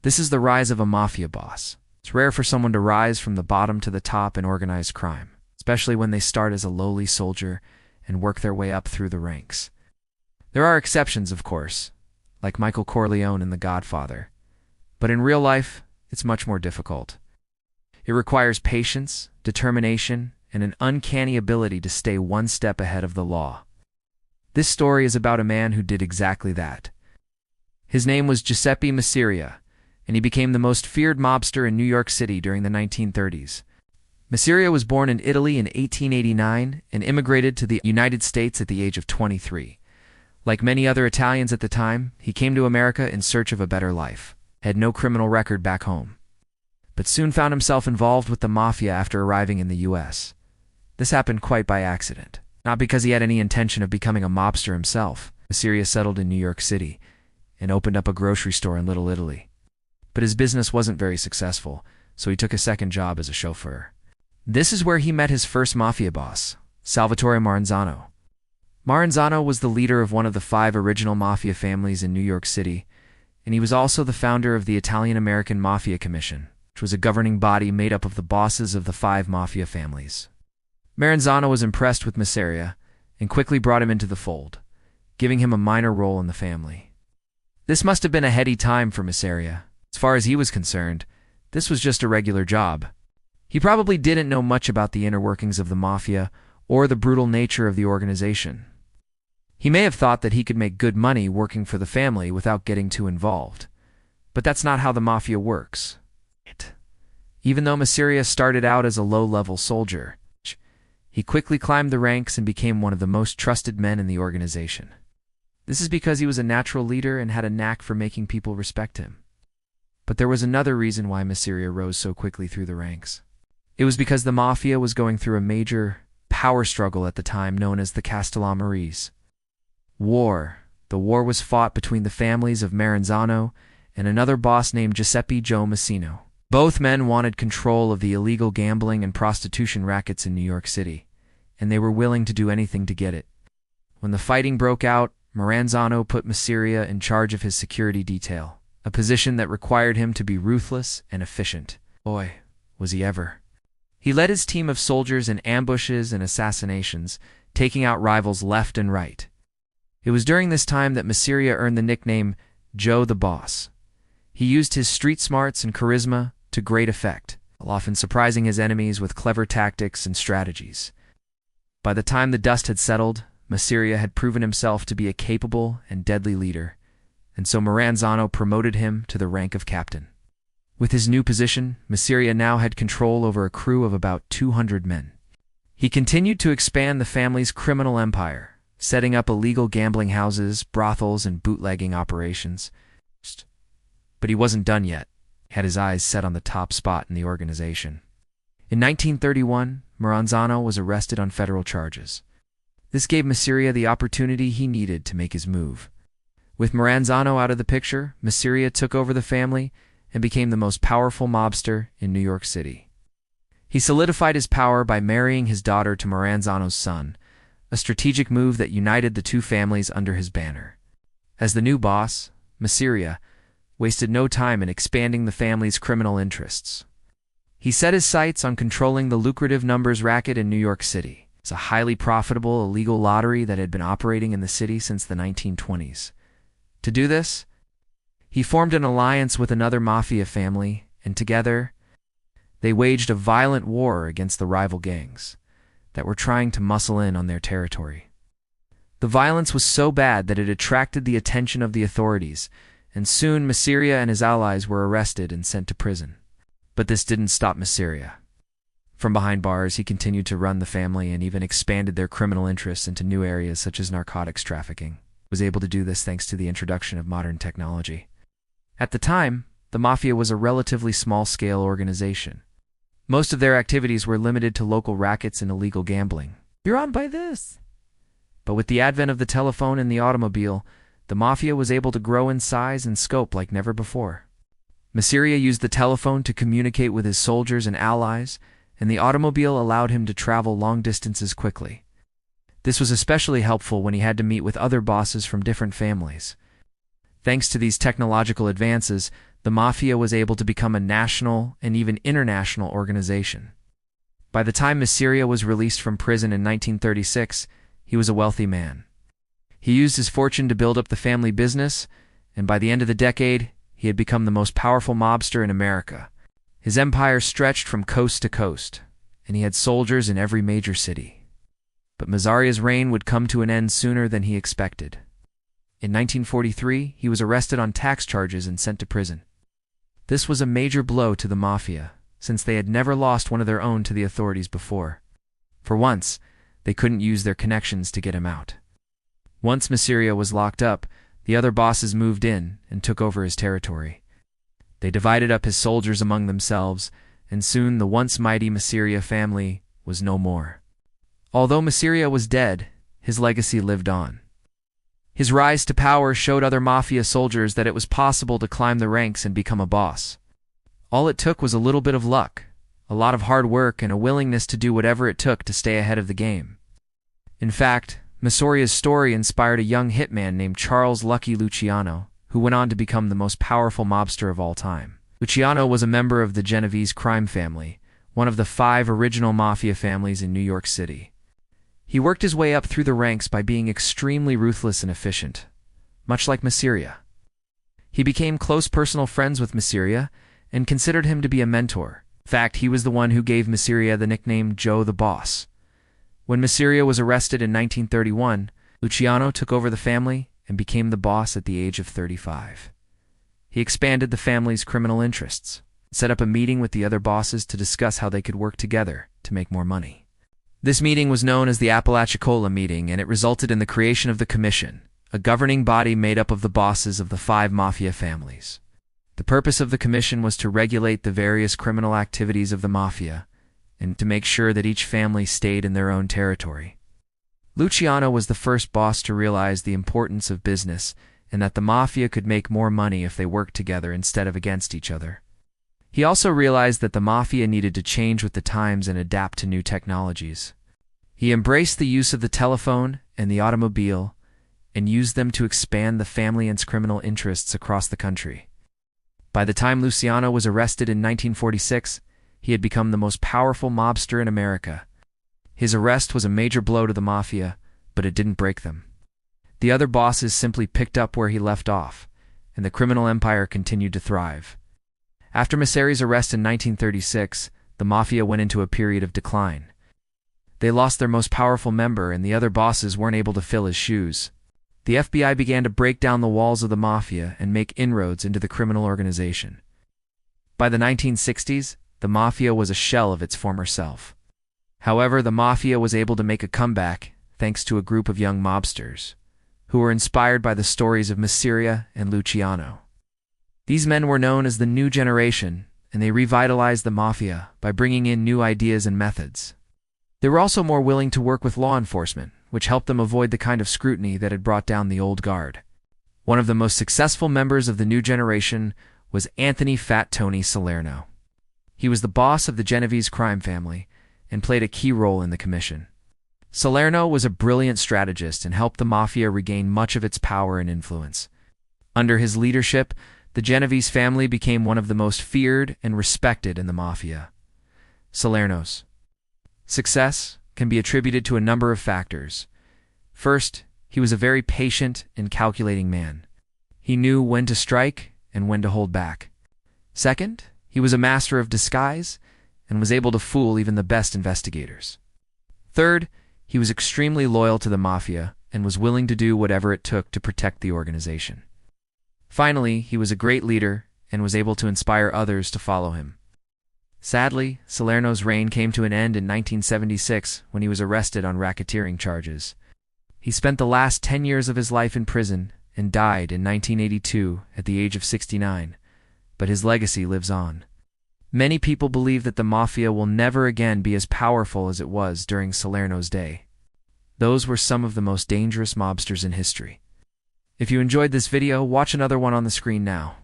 This is the rise of a mafia boss. It's rare for someone to rise from the bottom to the top in organized crime, especially when they start as a lowly soldier and work their way up through the ranks. There are exceptions, of course, like Michael Corleone in The Godfather, but in real life, it's much more difficult. It requires patience, determination, and an uncanny ability to stay one step ahead of the law. This story is about a man who did exactly that. His name was Giuseppe Mafia, and he became the most feared mobster in New York City during the 1930s. Mafia was born in Italy in 1889 and immigrated to the United States at the age of 23. Like many other Italians at the time, he came to America in search of a better life, had no criminal record back home, but soon found himself involved with the Mafia after arriving in the U.S. This happened quite by accident, not because he had any intention of becoming a mobster himself. Mafia settled in New York City and opened up a grocery store in Little Italy. But his business wasn't very successful, so he took a second job as a chauffeur. This is where he met his first mafia boss, Salvatore Maranzano. Maranzano was the leader of one of the 5 original mafia families in New York City, and he was also the founder of the Italian-American Mafia Commission, which was a governing body made up of the bosses of the 5 mafia families. Maranzano was impressed with Mafia and quickly brought him into the fold, giving him a minor role in the family. This must have been a heady time for Mafia. As far as he was concerned, this was just a regular job. He probably didn't know much about the inner workings of the Mafia or the brutal nature of the organization. He may have thought that he could make good money working for the family without getting too involved. But that's not how the Mafia works. Even though Mafia started out as a low-level soldier, he quickly climbed the ranks and became one of the most trusted men in the organization. This is because he was a natural leader and had a knack for making people respect him. But there was another reason why Mafia rose so quickly through the ranks. It was because the Mafia was going through a major power struggle at the time known as the Castellammarese War. The war was fought between the families of Maranzano and another boss named Giuseppe Joe Massino. Both men wanted control of the illegal gambling and prostitution rackets in New York City, and they were willing to do anything to get it. When the fighting broke out, Maranzano put Mafia in charge of his security detail, a position that required him to be ruthless and efficient. Boy, was he ever. He led his team of soldiers in ambushes and assassinations, taking out rivals left and right. It was during this time that Mafia earned the nickname Joe the Boss. He used his street smarts and charisma to great effect, often surprising his enemies with clever tactics and strategies. By the time the dust had settled, Mafia had proven himself to be a capable and deadly leader, and so Maranzano promoted him to the rank of captain. With his new position, Mafia now had control over a crew of about 200 men. He continued to expand the family's criminal empire, setting up illegal gambling houses, brothels, and bootlegging operations. But he wasn't done yet. He had his eyes set on the top spot in the organization. In 1931, Maranzano was arrested on federal charges. This gave Mafia the opportunity he needed to make his move. With Maranzano out of the picture, Mafia took over the family and became the most powerful mobster in New York City. He solidified his power by marrying his daughter to Maranzano's son, a strategic move that united the two families under his banner. As the new boss, Mafia wasted no time in expanding the family's criminal interests. He set his sights on controlling the lucrative numbers racket in New York City. It's a highly profitable illegal lottery that had been operating in the city since the 1920s. To do this, he formed an alliance with another mafia family, and together, they waged a violent war against the rival gangs that were trying to muscle in on their territory. The violence was so bad that it attracted the attention of the authorities, and soon Mafia and his allies were arrested and sent to prison. But this didn't stop Mafia. From behind bars, he continued to run the family and even expanded their criminal interests into new areas such as narcotics trafficking. He was able to do this thanks to the introduction of modern technology. At the time, the Mafia was a relatively small-scale organization. Most of their activities were limited to local rackets and illegal gambling. You're on by this! But with the advent of the telephone and the automobile, the Mafia was able to grow in size and scope like never before. Mafia used the telephone to communicate with his soldiers and allies, and the automobile allowed him to travel long distances quickly. This was especially helpful when he had to meet with other bosses from different families. Thanks to these technological advances, the Mafia was able to become a national and even international organization. By the time Mafia was released from prison in 1936, he was a wealthy man. He used his fortune to build up the family business, and by the end of the decade, he had become the most powerful mobster in America. His empire stretched from coast to coast, and he had soldiers in every major city. But Mazzaria's reign would come to an end sooner than he expected. In 1943, he was arrested on tax charges and sent to prison. This was a major blow to the Mafia, since they had never lost one of their own to the authorities before. For once, they couldn't use their connections to get him out. Once Mafia was locked up, the other bosses moved in and took over his territory. They divided up his soldiers among themselves, and soon the once mighty Mafia family was no more. Although Mafia was dead, his legacy lived on. His rise to power showed other Mafia soldiers that it was possible to climb the ranks and become a boss. All it took was a little bit of luck, a lot of hard work, and a willingness to do whatever it took to stay ahead of the game. In fact, Mazzaria's story inspired a young hitman named Charles "Lucky" Luciano, who went on to become the most powerful mobster of all time. Luciano was a member of the Genovese crime family, one of the 5 original Mafia families in New York City. He worked his way up through the ranks by being extremely ruthless and efficient, much like Mafia. He became close personal friends with Mafia and considered him to be a mentor. In fact, he was the one who gave Mafia the nickname Joe the Boss. When Mafia was arrested in 1931, Luciano took over the family and became the boss at the age of 35. He expanded the family's criminal interests, set up a meeting with the other bosses to discuss how they could work together to make more money. This meeting was known as the Apalachicola meeting, and it resulted in the creation of the Commission, a governing body made up of the bosses of the 5 Mafia families. The purpose of the Commission was to regulate the various criminal activities of the Mafia, and to make sure that each family stayed in their own territory. Luciano was the first boss to realize the importance of business and that the Mafia could make more money if they worked together instead of against each other. He also realized that the Mafia needed to change with the times and adapt to new technologies. He embraced the use of the telephone and the automobile and used them to expand the family and criminal interests across the country. By the time Luciano was arrested in 1946, he had become the most powerful mobster in America. His arrest was a major blow to the Mafia, but it didn't break them. The other bosses simply picked up where he left off, and the criminal empire continued to thrive. After Mazzaria's arrest in 1936, the Mafia went into a period of decline. They lost their most powerful member, and the other bosses weren't able to fill his shoes. The FBI began to break down the walls of the Mafia and make inroads into the criminal organization. By the 1960s, the Mafia was a shell of its former self. However, the Mafia was able to make a comeback thanks to a group of young mobsters who were inspired by the stories of Mafia and Luciano. These men were known as the New Generation, and they revitalized the Mafia by bringing in new ideas and methods. They were also more willing to work with law enforcement, which helped them avoid the kind of scrutiny that had brought down the old guard. One of the most successful members of the New Generation was Anthony "Fat Tony" Salerno. He was the boss of the Genovese crime family and played a key role in the commission. Salerno was a brilliant strategist and helped the Mafia regain much of its power and influence. Under his leadership, the Genovese family became one of the most feared and respected in the Mafia. Salerno's success can be attributed to a number of factors. First, he was a very patient and calculating man. He knew when to strike and when to hold back. Second, he was a master of disguise and was able to fool even the best investigators. Third, he was extremely loyal to the Mafia and was willing to do whatever it took to protect the organization. Finally, he was a great leader and was able to inspire others to follow him. Sadly, Salerno's reign came to an end in 1976 when he was arrested on racketeering charges. He spent the last 10 years of his life in prison and died in 1982 at the age of 69, but his legacy lives on. Many people believe that the Mafia will never again be as powerful as it was during Salerno's day. Those were some of the most dangerous mobsters in history. If you enjoyed this video, watch another one on the screen now.